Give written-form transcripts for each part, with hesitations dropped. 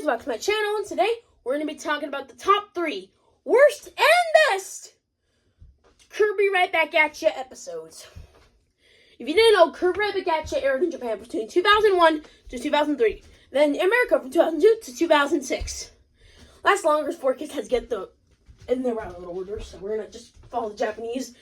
guys, welcome to my channel, and today we're going to be talking about the top 3 worst and best Kirby Right Back At Ya episodes. If you didn't know, Kirby Right Back At Ya aired in Japan between 2001 to 2003, then in America from 2002 to 2006. Last longer, 4Kids has get in the right order, so we're going to just follow the Japanese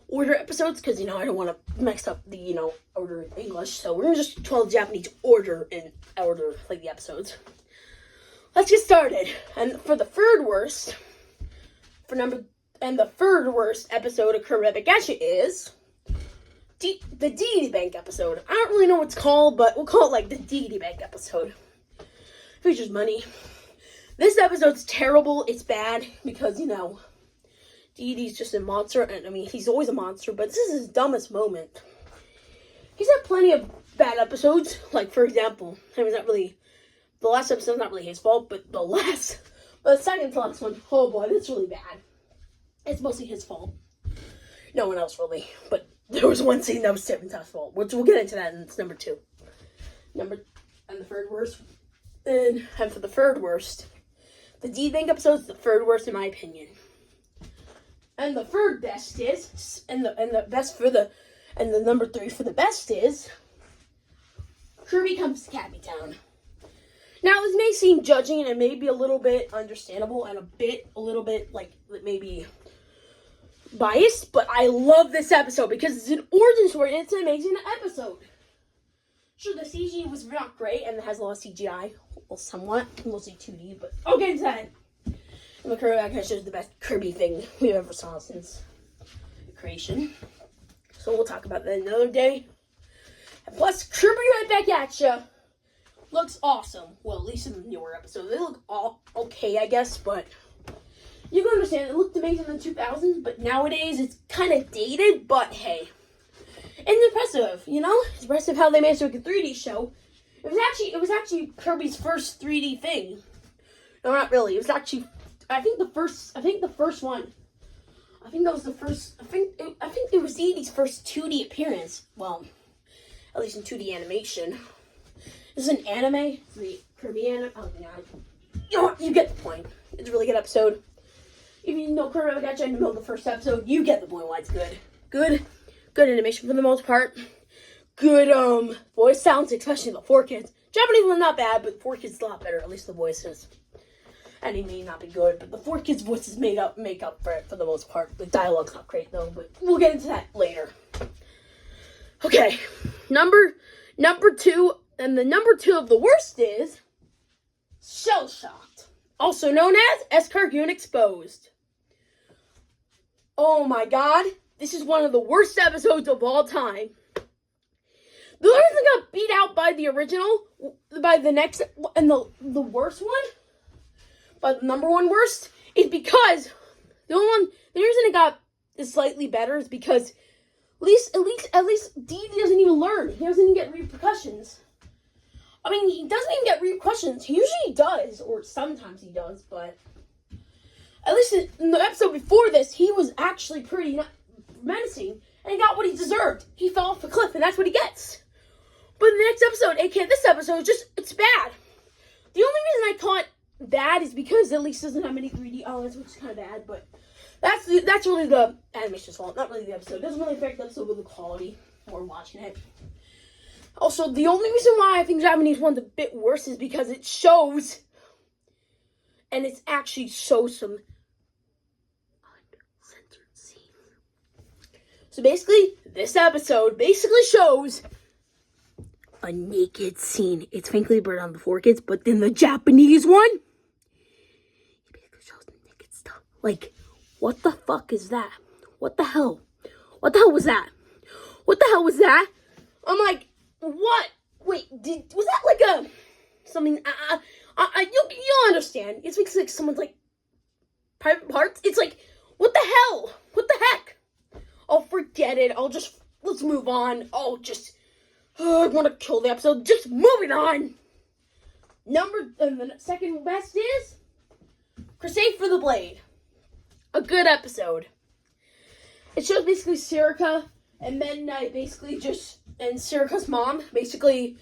order episodes, because, I don't want to mix up the, order in English, so we're going to just follow the Japanese order in order, like the episodes. Let's get started. And for the third worst, the third worst episode of Kirby Right Back At Ya is the Deity Bank episode. I don't really know what it's called, but we'll call it like the Deity Bank episode. Features money. This episode's terrible. It's bad because, Deity's just a monster, and he's always a monster, but this is his dumbest moment. He's had plenty of bad episodes, like, for example, the last episode's not really his fault, but the second to last one, oh boy, that's really bad. It's mostly his fault. No one else really, but there was one scene that was Tippin's fault, which we'll get into that, and it's number 2. And the third worst, and for the third worst, the Deity Bank episode's the third worst in my opinion. And the third best is, and the number 3 for the best is, Kirby Comes to Cappy Town. Now, this may seem judging, and it may be a little bit understandable, and a little bit, like, maybe biased, but I love this episode, because it's an origin story, and it's an amazing episode. Sure, the CG was not great, and it has a lot of CGI, well, somewhat, mostly 2D, but I'll get into that. And the Kirby Back At Ya is the best Kirby thing we've ever saw since the creation. So we'll talk about that another day. And plus, Kirby Right Back At Ya looks awesome. Well, at least in the newer episodes. They look all okay, I guess, but you can understand. It looked amazing in the 2000s, but nowadays it's kind of dated, but hey. It's impressive, It's impressive how they managed to make a 3D show. It was actually Kirby's first 3D thing. No, not really. It was actually, I think the first one. I think it was Deity's first 2D appearance. Well, at least in 2D animation. This is an anime. The Kirby anime. Oh, you get the point. It's a really good episode. If you know Kirby Right Back At Ya in the middle of the first episode, you get the point why it's good. Good animation for the most part. Good voice sounds, especially the 4Kids. Japanese one not bad, but 4Kids a lot better. At least the voices. And he may not be good, but the 4Kids voices make up for it for the most part. The dialogue's not great though, but we'll get into that later. Okay, number 2, and the number 2 of the worst is Shell Shocked, also known as Escargoon Exposed. Oh my god, this is one of the worst episodes of all time. The only reason it got beat out by the original, by the next, and the worst one, but the number 1 worst, is because the reason it got slightly better is because at least Deity doesn't even learn. He doesn't even get repercussions. He doesn't even get repercussions. He usually does, or sometimes he does, but at least in the episode before this, he was actually pretty menacing, and he got what he deserved. He fell off a cliff, and that's what he gets. But in the next episode, aka this episode, it's bad. The only reason I call it bad is because at least it doesn't have many 3D elements, which is kind of bad, but that's really the animation's fault, not really the episode. It doesn't really affect the episode with the quality or watching it. Also, the only reason why I think Japanese one's a bit worse is because it shows, and it's actually shows some uncensored scenes. So basically, this episode shows a naked scene. It's frankly burned on the 4Kids, but then the Japanese one, it basically shows the naked stuff. Like, what the fuck is that? What the hell? What the hell was that? What the hell was that? I'm like, what? Wait, was that like something? You'll understand. It's like someone's like private parts. It's like, what the hell? What the heck? Oh, forget it. Let's move on. I want to kill the episode. Just moving on. The second best is Crusade for the Blade. A good episode. It shows basically Sirica and Midnight and Sirica's mom basically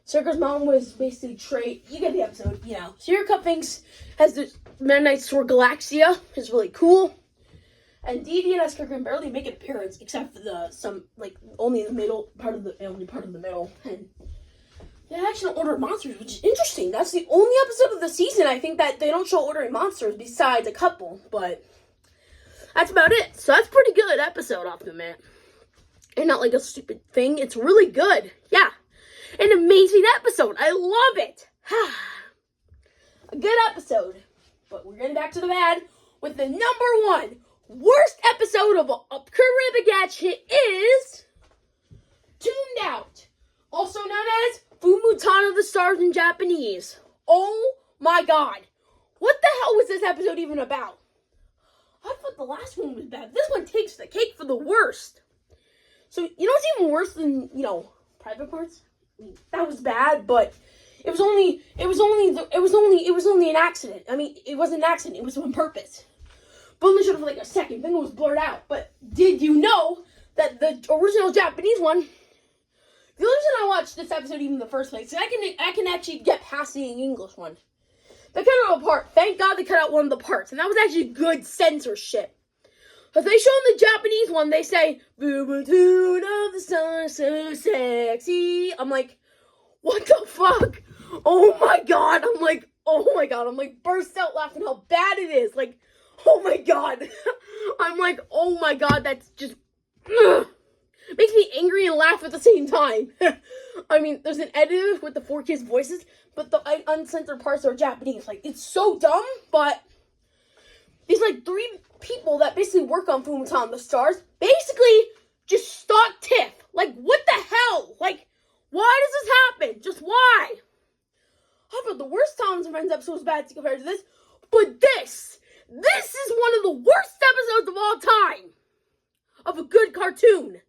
Circa's mom was basically you get the episode, Circa thinks has the Midnight Sword Galaxia is really cool. And Dee Dee and Esker can barely make an appearance except for only the middle part of the middle. And they actually don't order monsters, which is interesting. That's the only episode of the season I think that they don't show ordering monsters besides a couple, but that's about it. So that's a pretty good episode off the mat. And not like a stupid thing. It's really good. Yeah. An amazing episode. I love it. A good episode. But we're getting back to the bad with the number one worst episode of Kirby is Tuned Out. Also known as Fumutan of the Stars in Japanese. Oh my god. What the hell was this episode even about? I thought the last one was bad. This one takes the cake for the worst. So, what's even worse than, Private Parts? I mean, that was bad, but it was only an accident. I mean, it wasn't an accident. It was on purpose. But only showed for like a second. Then it was blurred out. But did you know that the original Japanese one, the only reason I watched this episode even in the first place, I can actually get past the English one. They cut out a part. Thank God they cut out one of the parts. And that was actually good censorship. Because they show in the Japanese one, they say, "Boo-boo-toon of the sun, so sexy." I'm like, what the fuck? Oh my god. I'm like, burst out laughing how bad it is. Like, oh my god. I'm like, oh my god, that's just, makes me angry and laugh at the same time. I mean, there's an editor with the 4 kids' voices, but the uncensored parts are Japanese. Like, it's so dumb, but these, 3 people that basically work on Fumutan the Stars basically just stalk Tiff. Like, what the hell? Like, why does this happen? Just why? I thought the worst Tom's and Friends episode was bad compared to this, but this is one of the worst episodes of all time of a good cartoon.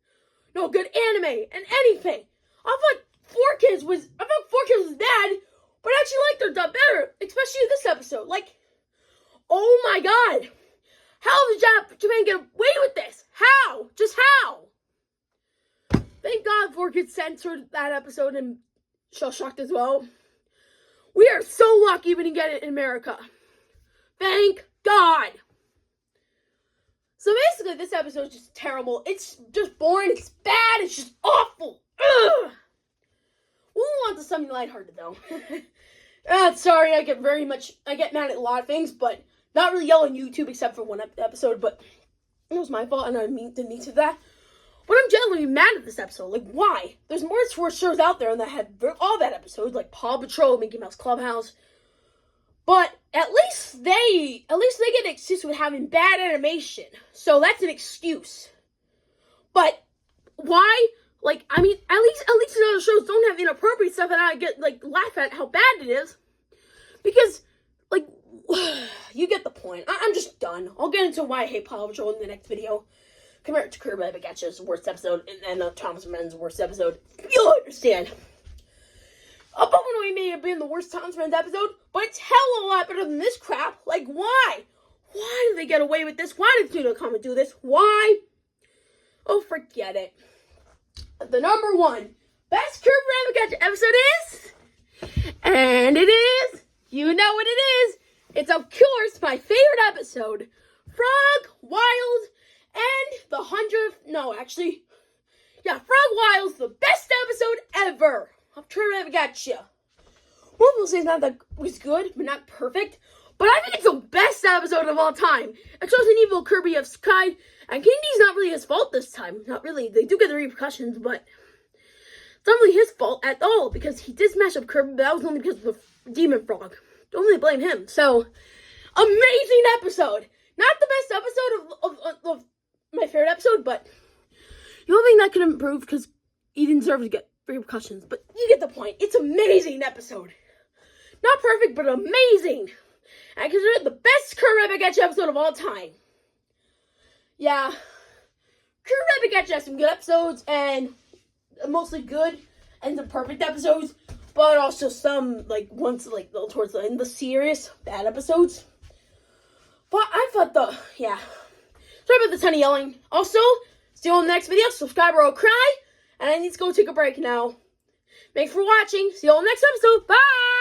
No, good anime and anything. I thought 4 Kids was bad, but I actually liked their dub better, especially this episode. Like, oh my god. How did Japan get away with this? How? Just how? Thank God 4 Kids censored that episode and Shell Shocked as well. We are so lucky we didn't get it in America. Thank God. So basically, this episode is just terrible. It's just boring. It's bad. It's just awful. Ugh. We'll move on to something lighthearted, though. Sorry, I get mad at a lot of things, but not really yell on YouTube except for one episode, but it was my fault, and I didn't mean to do that. But I'm genuinely mad at this episode. Like, why? There's more sports shows out there that had all that episodes, like Paw Patrol, Mickey Mouse Clubhouse. But at least they get an excuse with having bad animation. So that's an excuse. But why? Like, I mean, at least the other shows don't have inappropriate stuff, and I get laugh at how bad it is. Because, you get the point. I'm just done. I'll get into why I hate Paw Patrol in the next video. Compare it to Kirby Bagacha's worst episode and Thomas Men's worst episode. You'll understand. Abominable may have been the worst Thomas Men's episode, but it's hell of a lot better than this crap. Like, why? Why did they get away with this? Why did Studio Comic do this? Why? Oh, forget it. The number one best Kirby Bagacha episode is, and it is, you know what it is. It's, of course, my favorite episode, Frog Wild and the 100th, Frog Wild's the best episode ever of Kirby Bagacha. One will say not that it was good, but not perfect, but I think it's the best episode of all time. It shows an evil Kirby of Sky, and Kindy's not really his fault this time. Not really. They do get the repercussions, but it's not really his fault at all, because he did smash up Kirby, but that was only because of the Demon Frog. Don't really blame him. So, amazing episode. Not the best episode of my favorite episode, but the only thing that could improve, because he didn't deserve to get repercussions, but you get the point. It's an amazing episode. Not perfect, but amazing. I consider it the best Kirby Bagacha episode of all time. Yeah. Kirby Bagacha has some good episodes, and mostly good, and some perfect episodes, but also some, towards the end of the series, bad episodes. But I thought sorry about the ton of yelling. Also, see you on the next video. Subscribe or I'll cry. And I need to go take a break now. Thanks for watching. See you all next episode. Bye!